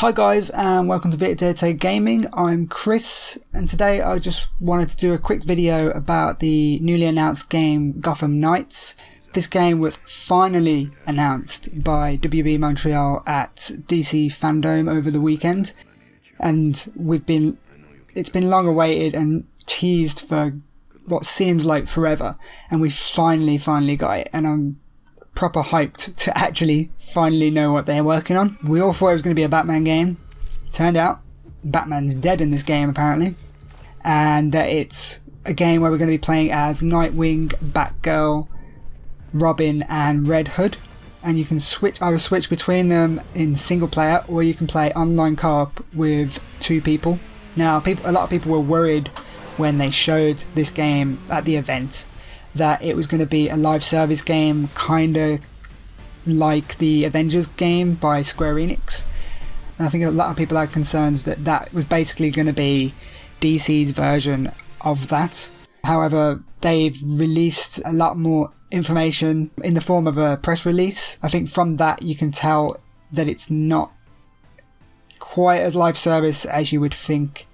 Hi guys and welcome to Deditae Gaming. I'm Chris and today I just wanted to do a quick video about the newly announced game Gotham Knights. This game was finally announced by WB Montreal at DC Fandom over the weekend, and it's been long awaited and teased for what seems like forever, and we finally got it, and I'm proper hyped to actually finally know what they're working on. We all thought it was going to be a Batman game. Turned out Batman's dead in this game apparently, and that it's a game where we're going to be playing as Nightwing, Batgirl, Robin and Red Hood, and you can either switch between them in single player or you can play online co-op with two people. Now a lot of people were worried when they showed this game at the event that it was going to be a live service game, kind of like the Avengers game by Square Enix. And I think a lot of people had concerns that that was basically going to be DC's version of that. However, they've released a lot more information in the form of a press release. I think from that you can tell that it's not quite as live service as you would think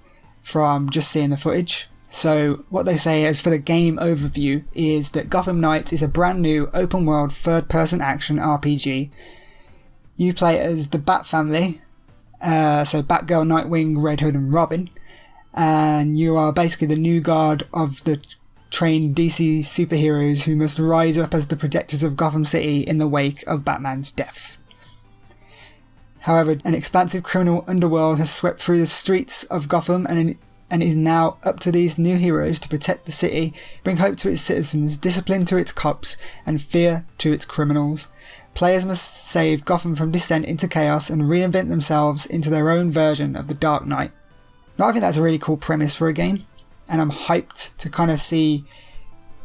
from just seeing the footage. So what they say is for the game overview is that Gotham Knights is a brand new open world third person action RPG. You play as the Bat family, so Batgirl, Nightwing, Red Hood and Robin, and you are basically the new guard of the trained DC superheroes who must rise up as the protectors of Gotham City in the wake of Batman's death. However, an expansive criminal underworld has swept through the streets of Gotham and is now up to these new heroes to protect the city, bring hope to its citizens, discipline to its cops, and fear to its criminals. Players must save Gotham from descent into chaos and reinvent themselves into their own version of the Dark Knight. Now I think that's a really cool premise for a game, and I'm hyped to kind of see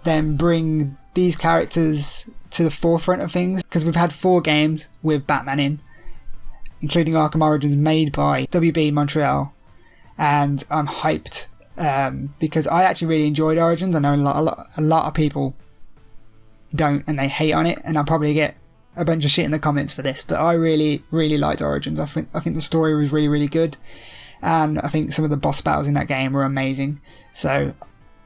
them bring these characters to the forefront of things, because we've had 4 games with Batman in, including Arkham Origins made by WB Montreal. And I'm hyped because I actually really enjoyed Origins. I know a lot of people don't and they hate on it, and I'll probably get a bunch of shit in the comments for this, but I really liked Origins. I think the story was really good, and I think some of the boss battles in that game were amazing. So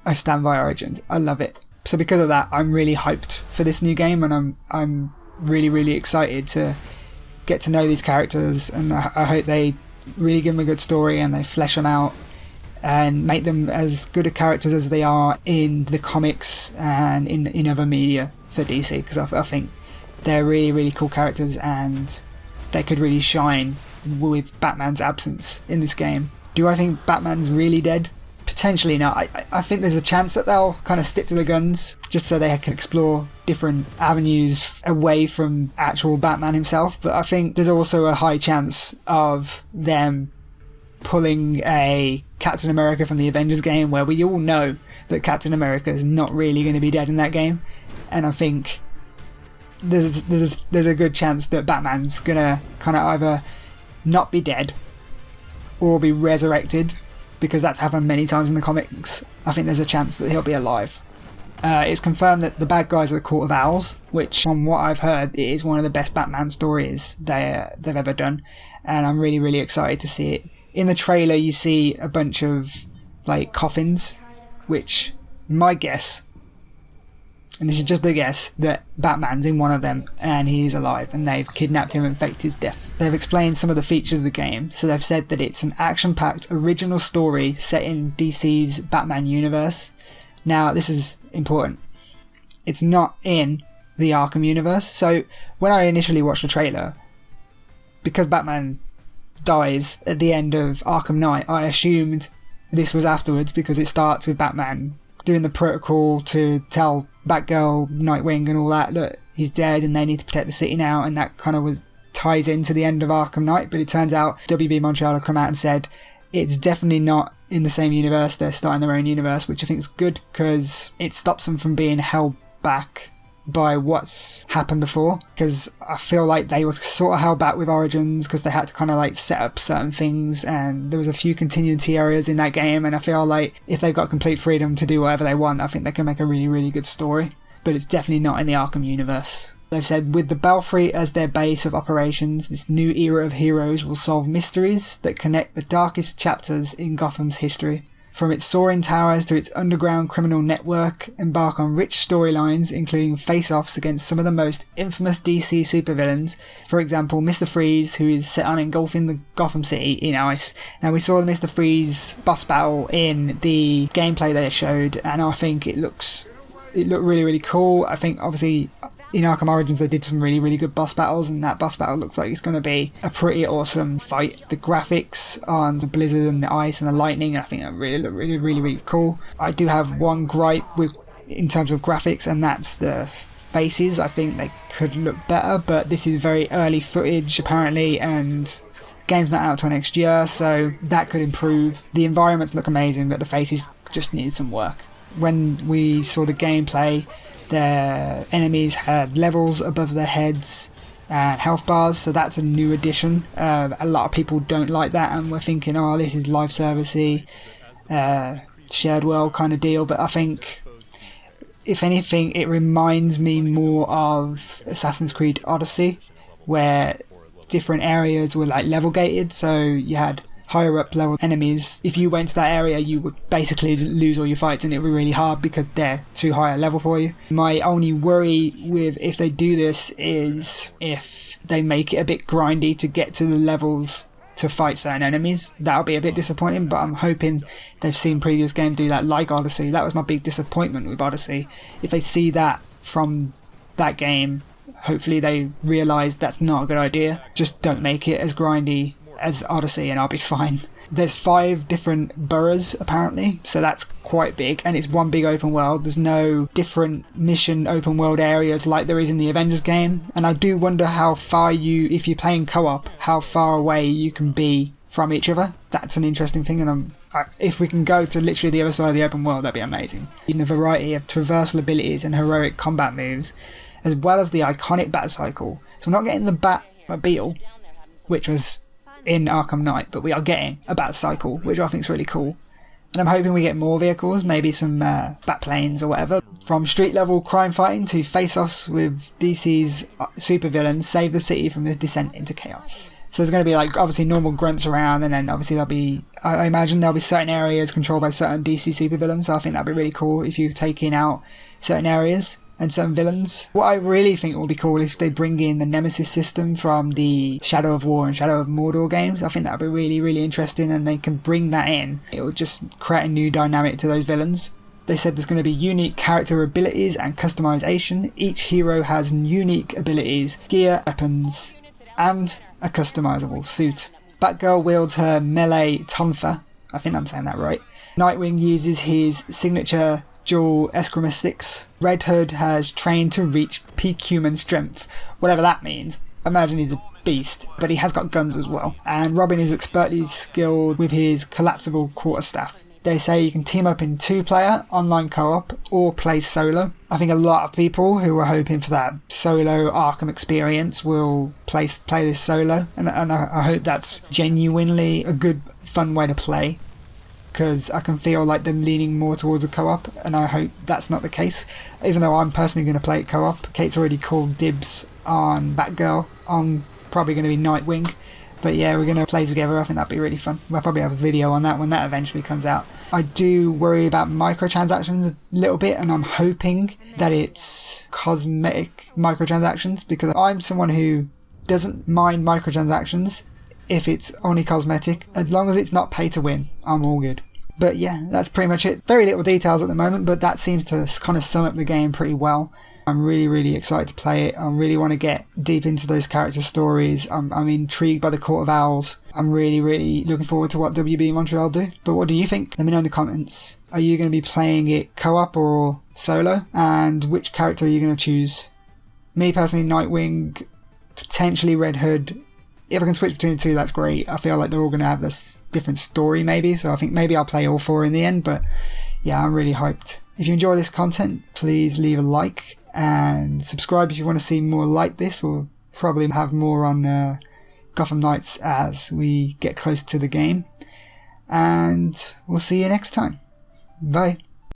I stand by Origins. I love it. So because of that, I'm really hyped for this new game, and I'm really excited to get to know these characters, and I hope they really give them a good story and they flesh them out and make them as good a characters as they are in the comics and in other media for DC, because I think they're really cool characters and they could really shine with Batman's absence in this game. Do I think Batman's really dead? Potentially not. I think there's a chance that they'll kind of stick to the guns just so they can explore different avenues away from actual Batman himself, but I think there's also a high chance of them pulling a Captain America from the Avengers game, where we all know that Captain America is not really going to be dead in that game, and I think there's a good chance that Batman's going to kind of either not be dead or be resurrected, because that's happened many times in the comics. I think there's a chance that he'll be alive. It's confirmed that the bad guys are the Court of Owls, which from what I've heard is one of the best Batman stories they've ever done, and I'm really excited to see it. In the trailer you see a bunch of like coffins, which my guess, and this is just a guess, that Batman's in one of them and he's alive and they've kidnapped him and faked his death. They've explained some of the features of the game, so they've said that it's an action-packed original story set in DC's Batman universe. Now this is important, it's not in the Arkham universe, so when I initially watched the trailer, because Batman dies at the end of Arkham Knight, I assumed this was afterwards, because it starts with Batman doing the protocol to tell Batgirl, Nightwing and all that he's dead and they need to protect the city now, and that kind of ties into the end of Arkham Knight. But it turns out WB Montreal have come out and said it's definitely not in the same universe, they're starting their own universe, which I think is good because it stops them from being held back by what's happened before, because I feel like they were sort of held back with Origins because they had to kind of like set up certain things, and there was a few continuity areas in that game, and I feel like if they've got complete freedom to do whatever they want, I think they can make a really good story. But it's definitely not in the Arkham universe. They've said, with the Belfry as their base of operations, this new era of heroes will solve mysteries that connect the darkest chapters in Gotham's history. From its soaring towers to its underground criminal network, embark on rich storylines including face-offs against some of the most infamous DC supervillains. For example, Mr. Freeze, who is set on engulfing the Gotham City in ice. Now, we saw the Mr. Freeze boss battle in the gameplay they showed, and I think it looked really, really cool. I think obviously in Arkham Origins they did some really, really good boss battles, and that boss battle looks like it's going to be a pretty awesome fight. The graphics on the blizzard and the ice and the lightning, I think that really look really cool. I do have one gripe in terms of graphics, and that's the faces. I think they could look better, but this is very early footage apparently, and the game's not out till next year, so that could improve. The environments look amazing, but the faces just need some work. When we saw the gameplay, their enemies had levels above their heads and health bars, so that's a new addition. A lot of people don't like that, and we're thinking, oh, this is live servicey, shared world kind of deal. But I think, if anything, it reminds me more of Assassin's Creed Odyssey, where different areas were like level gated, so you had higher up level enemies. If you went to that area, you would basically lose all your fights, and it would be really hard because they're too high a level for you. My only worry with if they do this is if they make it a bit grindy to get to the levels to fight certain enemies. That'll be a bit disappointing, but I'm hoping they've seen previous games do that, like Odyssey. That was my big disappointment with Odyssey. If they see that from that game, hopefully they realise that's not a good idea. Just don't make it as grindy as Odyssey and I'll be fine. There's 5 different boroughs apparently, so that's quite big, and it's one big open world. There's no different mission open world areas like there is in the Avengers game, and I do wonder how far if you're playing co-op, how far away you can be from each other. That's an interesting thing, and if we can go to literally the other side of the open world, that'd be amazing. Using a variety of traversal abilities and heroic combat moves, as well as the iconic Batcycle. So we're not getting the Batmobile, which was in Arkham Knight, but we are getting a Batcycle, which I think is really cool. And I'm hoping we get more vehicles, maybe some Batplanes or whatever. From street level crime fighting to face-offs with DC's supervillains, save the city from the descent into chaos. So there's going to be like obviously normal grunts around, and then obviously I imagine there'll be certain areas controlled by certain DC supervillains, so I think that'd be really cool if you're taking out certain areas and certain villains. What I really think will be cool is if they bring in the Nemesis system from the Shadow of War and Shadow of Mordor games. I think that would be really, really interesting, and they can bring that in. It will just create a new dynamic to those villains. They said there's going to be unique character abilities and customization. Each hero has unique abilities, gear, weapons, and a customizable suit. Batgirl wields her melee tonfa. I think I'm saying that right. Nightwing uses his signature dual eskrima sticks. Red Hood has trained to reach peak human strength, whatever that means. I imagine he's a beast, but he has got guns as well. And Robin is expertly skilled with his collapsible quarterstaff. They say you can team up in 2-player, online co-op, or play solo. I think a lot of people who are hoping for that solo Arkham experience will play this solo, and I hope that's genuinely a good, fun way to play, because I can feel like them leaning more towards a co-op, and I hope that's not the case. Even though I'm personally going to play it co-op, Kate's already called dibs on Batgirl. I'm probably going to be Nightwing. But yeah, we're going to play together. I think that'd be really fun. We'll probably have a video on that when that eventually comes out. I do worry about microtransactions a little bit, and I'm hoping that it's cosmetic microtransactions, because I'm someone who doesn't mind microtransactions if it's only cosmetic. As long as it's not pay to win, I'm all good. But yeah, that's pretty much it. Very little details at the moment, but that seems to kind of sum up the game pretty well. I'm really, really excited to play it. I really want to get deep into those character stories. I'm intrigued by the Court of Owls. I'm really, really looking forward to what WB Montreal do. But what do you think? Let me know in the comments. Are you going to be playing it co-op or solo? And which character are you going to choose? Me personally, Nightwing, potentially Red Hood. If I can switch between the two, that's great. I feel like they're all going to have this different story maybe, so I think maybe I'll play all 4 in the end, but yeah, I'm really hyped. If you enjoy this content, please leave a like and subscribe if you want to see more like this. We'll probably have more on Gotham Knights as we get close to the game, and we'll see you next time. Bye.